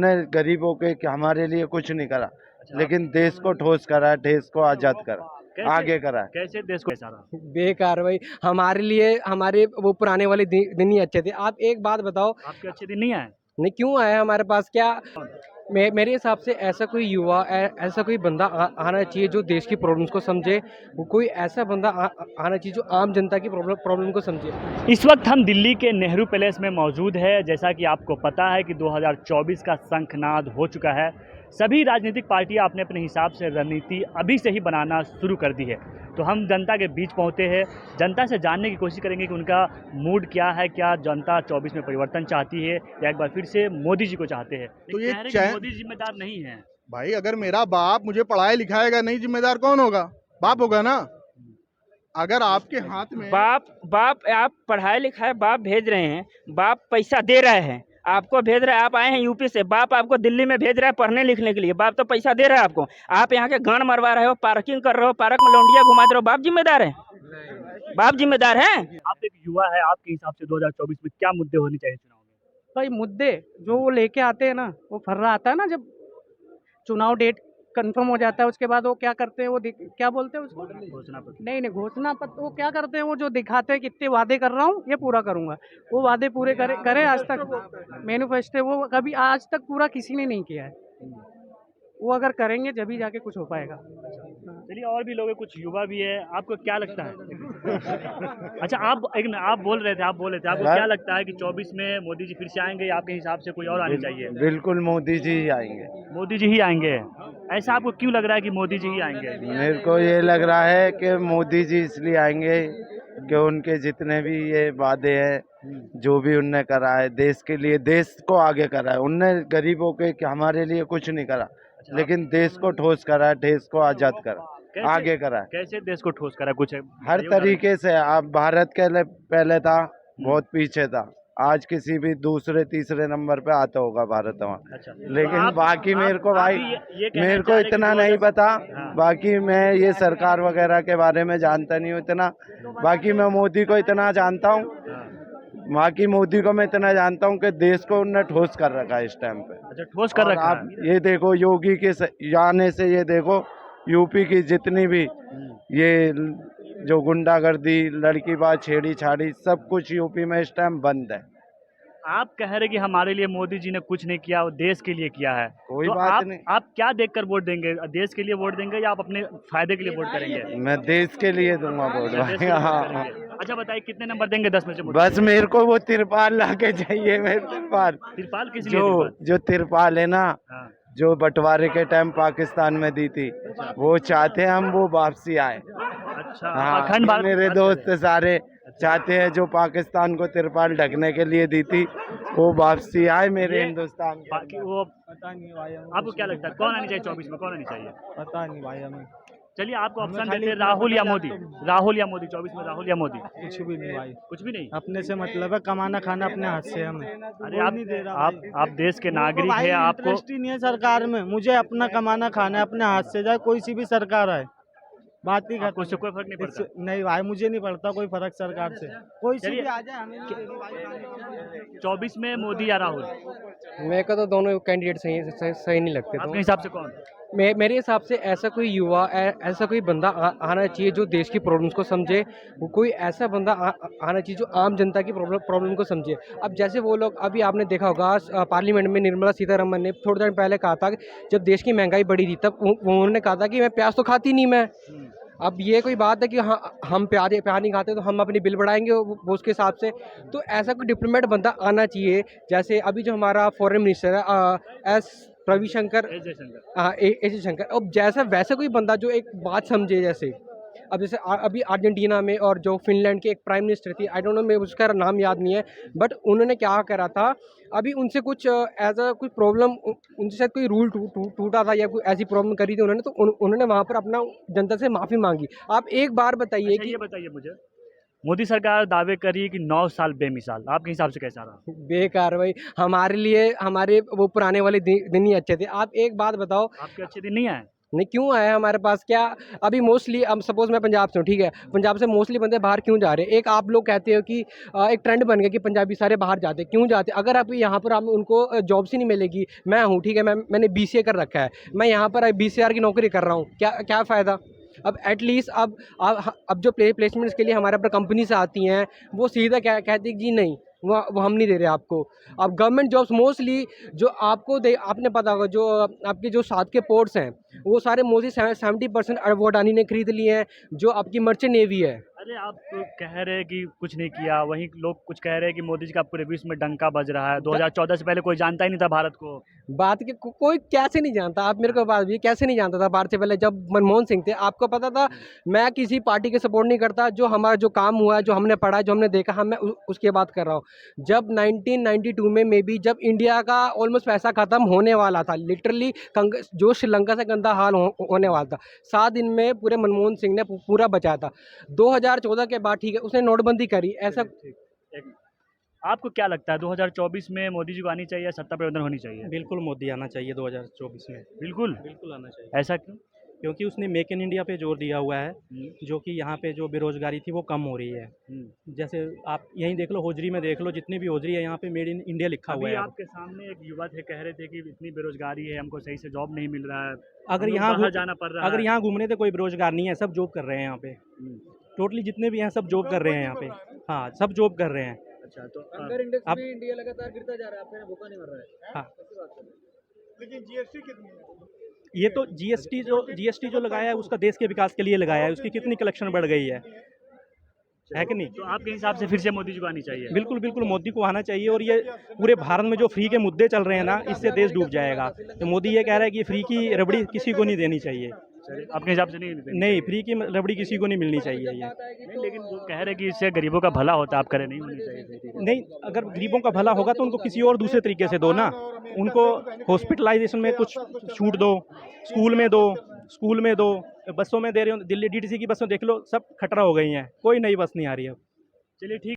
उनने गरीबों के हमारे लिए कुछ नहीं करा, लेकिन देश को ठोस करा, देश को आजाद करा, आगे करा। कैसे देश को सारा बेकार भाई, हमारे लिए हमारे वो पुराने वाले दिन ही अच्छे थे। आप एक बात बताओ, आपके अच्छे दिन नहीं आए? नहीं क्यों आया हमारे पास? क्या मेरे हिसाब से ऐसा कोई युवा ऐसा कोई बंदा आना चाहिए जो देश की प्रॉब्लम्स को समझे। वो कोई ऐसा बंदा आना चाहिए जो आम जनता की प्रॉब्लम को समझे। इस वक्त हम दिल्ली के नेहरू पैलेस में मौजूद है। जैसा कि आपको पता है कि 2024 का शंखनाद हो चुका है। सभी राजनीतिक पार्टियां अपने अपने हिसाब से रणनीति अभी से ही बनाना शुरू कर दी है। तो हम जनता के बीच पहुंचे हैं, जनता से जानने की कोशिश करेंगे कि उनका मूड क्या है, क्या जनता 24 में परिवर्तन चाहती है या एक बार फिर से मोदी जी को चाहते हैं। तो ये मोदी जिम्मेदार नहीं है। भाई, अगर मेरा बाप मुझे पढ़ाया लिखाएगा नहीं, जिम्मेदार कौन होगा? बाप होगा ना। अगर आपके हाथ में बाप आप पढ़ाए लिखाए बाप भेज रहे हैं, बाप पैसा दे रहे हैं, आपको भेज रहा है। आप आए हैं यूपी से, बाप आपको दिल्ली में भेज रहा है पढ़ने लिखने के लिए। बाप तो पैसा दे रहा है आपको, आप यहाँ के गांड मरवा रहे हो, पार्किंग कर रहे हो, पार्क में लौंडिया घुमा रहे हो। बाप जिम्मेदार है? बाप जिम्मेदार है? आप एक युवा है, आपके हिसाब से 2024 में क्या मुद्दे होने चाहिए चुनाव में? भाई मुद्दे जो वो लेके आते हैं ना, वो फर्रा आता है ना जब चुनाव डेट कंफर्म हो जाता है, उसके बाद वो क्या करते हैं, वो क्या बोलते हैं उसको, घोषणा पत्र। नहीं घोषणा पत्र। वो क्या करते हैं, वो जो दिखाते हैं कितने वादे कर रहा हूँ, ये पूरा करूंगा। वो वादे पूरे करे आज तक मैनिफेस्टो वो कभी आज तक पूरा किसी ने नहीं किया है। वो अगर करेंगे जब ही जाके कुछ हो पाएगा। चलिए, और भी लोग हैं, कुछ युवा भी है, आपको क्या लगता है? अच्छा, आप बोल रहे थे आपको क्या लगता है कि 24 में मोदी जी फिर से आएंगे या आपके हिसाब से कोई और आने चाहिए? बिल्कुल मोदी जी ही आएंगे। मोदी जी ही आएंगे। ऐसा आपको क्यों लग रहा है कि मोदी जी ही आएंगे? मेरे को ये लग रहा है कि मोदी जी इसलिए आएंगे कि उनके जितने भी ये वादे हैं, जो भी उनने करा है देश के लिए, देश को आगे करा है। उनने गरीबों के हमारे लिए कुछ नहीं करा, लेकिन देश को ठोस करा, देश को आजाद करा, आगे करा। कैसे देश को ठोस करा? कुछ हर तरीके से। आप भारत के लिए पहले था, बहुत पीछे था, आज किसी भी दूसरे तीसरे नंबर पे आता होगा भारत वहाँ। अच्छा, लेकिन तो बाकी मेरे को भाई मेरे को इतना नहीं पता। बाकी मैं ये सरकार वगैरह के बारे में जानता नहीं हूँ इतना। बाकी मैं मोदी को इतना जानता हूँ, बाकी मोदी को मैं इतना जानता हूँ कि देश को उन्होंने ठोस कर रखा है इस टाइम पे। अच्छा, ठोस कर रखा आप ये देखो, योगी के आने से ये देखो, यूपी की जितनी भी ये जो गुंडागर्दी, लड़कीबाज, छेड़ी छाड़ी, सब कुछ यूपी में इस टाइम बंद है। आप कह रहे कि हमारे लिए मोदी जी ने कुछ नहीं किया, वो देश के लिए किया है। कोई तो बात नहीं। आप क्या देखकर वोट देंगे? देश के लिए वोट देंगे या आप अपने फायदे के लिए वोट करेंगे? मैं देश के लिए दूंगा वोट देश के भाई। लिए वोट हाँ, करेंगे। अच्छा, बताइए कितने नंबर देंगे 10 में से? बस मेरे को वो तिरपाल लाके चाहिए। मेरे तिरपाल किस लिए? जो तिरपाल है ना, हाँ। जो बंटवारे के टाइम पाकिस्तान में दी थी, वो चाहते हैं हम वो वापसी आए। अच्छा, हाँ, अखंड भारत मेरे दोस्त सारे चाहते हैं जो पाकिस्तान को तिरपाल ढकने के लिए दी थी, वो वापसी आए मेरे हिंदुस्तान के। बाकी वो पता नहीं भाई, आपको क्या लगता है कौन आनी चाहिए 24 में? कौन आनी चाहिए? पता नहीं भाई हमें। चलिए, आपको ऑप्शन देते हैं, राहुल या मोदी। राहुल या मोदी 24 में, राहुल या मोदी? कुछ भी नहीं भाई, कुछ भी नहीं। अपने से मतलब है, कमाना खाना अपने हाथ से हमें। अरे आप देश के नागरिक हैं, आपको इंटरेस्ट ही नहीं है सरकार में। मुझे अपना कमाना खाना है अपने हाथ से, जाए कोई सी भी सरकार आए, बात ही आपको उससे कोई फर्क नहीं पड़ता? नहीं भाई, मुझे नहीं पड़ता कोई फर्क सरकार से, कोई सी भी आ जाए हमें। 24 में मोदी या राहुल? मेरे को तो दोनों कैंडिडेट सही नहीं लगते। आपके हिसाब से कौन? मेरे हिसाब से ऐसा कोई युवा ऐसा कोई बंदा आना चाहिए जो देश की प्रॉब्लम्स को समझे। वो कोई ऐसा बंदा आना चाहिए जो आम जनता की प्रॉब्लम को समझे। अब जैसे वो लोग, अभी आपने देखा होगा पार्लियामेंट में निर्मला सीतारमण ने थोड़े दिन पहले कहा था कि जब देश की महंगाई बढ़ी थी तब उन्होंने कहा था कि मैं प्याज तो खाती नहीं मैं। अब ये कोई बात है कि हाँ, हम प्याज नहीं खाते तो हम अपनी बिल बढ़ाएंगे वो उसके हिसाब से। तो ऐसा कोई डिप्लोमेट बंदा आना चाहिए। जैसे अभी जो हमारा फॉरेन मिनिस्टर है एस रविशंकर, एस जयशंकर, अब जैसा वैसा कोई बंदा जो एक बात समझे। जैसे अब जैसे अभी अर्जेंटीना में और जो फिनलैंड के एक प्राइम मिनिस्टर थी, आई डोंट नो, मैं उसका नाम याद नहीं है, बट उन्होंने क्या करा था, अभी उनसे कुछ एज अ कोई प्रॉब्लम, उनसे शायद कोई रूल टूटा था या कोई ऐसी प्रॉब्लम करी थी उन्होंने, तो उन्होंने वहाँ पर अपना जनता से माफ़ी मांगी। आप एक बार बताइए कि ये बताइए मुझे, मोदी सरकार दावे करी कि 9 साल बेमिसाल, आपके हिसाब से कैसा रहा? बेकार भाई, हमारे लिए हमारे वो पुराने वाले दिन ही अच्छे थे। आप एक बात बताओ, आपके अच्छे दिन नहीं आए? नहीं क्यों आया हमारे पास? क्या अभी मोस्टली अब सपोज मैं पंजाब से हूँ, ठीक है, पंजाब से मोस्टली बंदे बाहर क्यों जा रहे हैं? एक आप लोग कहते हो कि एक ट्रेंड बन गया कि पंजाबी सारे बाहर जाते हैं, क्यों जाते हैं? अगर आप यहाँ पर हम उनको जॉब्स ही नहीं मिलेगी, मैं हूँ ठीक है, मैंने BCA कर रखा है, मैं यहाँ पर BCR की नौकरी कर रहा हूँ, क्या क्या फ़ायदा? अब एटलीस्ट अब जो प्लेसमेंट्स के लिए हमारे पर कंपनी से आती हैं, वो सीधा क्या कहती है कि जी नहीं, वो हम नहीं दे रहे आपको। अब गवर्नमेंट जॉब्स मोस्टली जो आपको दे, आपने पता होगा जो आपके जो साथ के पोर्ट्स हैं वो सारे मोस्टली 70% वो अडानी ने खरीद लिए हैं, जो आपकी मर्चेंट नेवी है। अरे आप तो कह रहे हैं कि कुछ नहीं किया, वहीं लोग कुछ कह रहे हैं कि मोदी जी का पूरे विश्व में डंका बज रहा है। 2014 से पहले कोई जानता ही नहीं था भारत को। बात के कोई कैसे नहीं जानता, आप मेरे को बात भी कैसे नहीं जानता था भारत से पहले जब मनमोहन सिंह थे? आपको पता था? मैं किसी पार्टी के सपोर्ट नहीं करता, जो हमारा जो काम हुआ है, जो हमने पढ़ा, जो हमने देखा, मैं उसकी बात कर रहा हूँ। जब 1992 में मे बी जब इंडिया का ऑलमोस्ट पैसा खत्म होने वाला था, लिटरली जो श्रीलंका से गंदा हाल होने वाला था, 7 दिन में पूरे मनमोहन सिंह ने पूरा बचाया था। 2014 के बाद ठीक है उसने नोटबंदी करी, ऐसा आपको क्या लगता है 2024 में मोदी जी को आनी चाहिए, सत्ता परिवर्तन होनी चाहिए? बिल्कुल मोदी आना चाहिए 2024 में। बिल्कुल। बिल्कुल आना चाहिए, ऐसा क्यों? क्योंकि उसने मेक इन इंडिया पे जोर दिया हुआ है, जो कि यहाँ पे जो बेरोजगारी थी वो कम हो रही है। जैसे आप यहीं देख लो, होजरी में देख लो, जितनी भी होजरी है यहाँ पे मेड इन इंडिया लिखा हुआ अभी है। आपके सामने एक युवा थे, कह रहे थे कि इतनी बेरोजगारी है, हमको सही से जॉब नहीं मिल रहा है, अगर हम लोग यहाँ बाहर जाना पड़ रहा अगर है। यहाँ घूमने तो कोई बेरोजगार नहीं है, सब जॉब कर रहे हैं यहाँ पे। टोटली जितने भी हैं सब जॉब कर रहे हैं यहाँ पे। हाँ, सब जॉब कर रहे हैं। अच्छा, तो इंडेक्स अब- में इंडिया लगातार गिरता जा रहा है, आपने भूखा नहीं मर रहा है। हाँ, लेकिन GST कितनी है? ये तो जीएसटी जो लगाया है उसका देश के विकास के लिए लगाया है, उसकी कितनी कलेक्शन बढ़ गई है कि नहीं? तो आपके हिसाब से फिर से मोदी जी को आनी चाहिए? बिल्कुल बिल्कुल मोदी को आना चाहिए। और ये पूरे भारत में जो फ्री के मुद्दे चल रहे हैं ना, इससे देश डूब जाएगा। तो मोदी ये कह रहा है कि फ्री की रबड़ी किसी को नहीं देनी चाहिए। चलिए, आपके हिसाब से नहीं? नहीं, फ्री की रबड़ी किसी को नहीं मिलनी चाहिए ये। नहीं, लेकिन वो कह रहे हैं कि इससे गरीबों का भला होता है, आप करें नहीं होनी चाहिए। नहीं, अगर गरीबों का भला होगा तो उनको किसी और दूसरे तरीके से दो ना। उनको हॉस्पिटलाइजेशन में कुछ छूट दो, स्कूल में दो, बसों में दे रहे हो। दिल्ली DTC की बसों देख लो, सब खटरा हो गई हैं, कोई नई बस नहीं आ रही है। चलिए ठीक।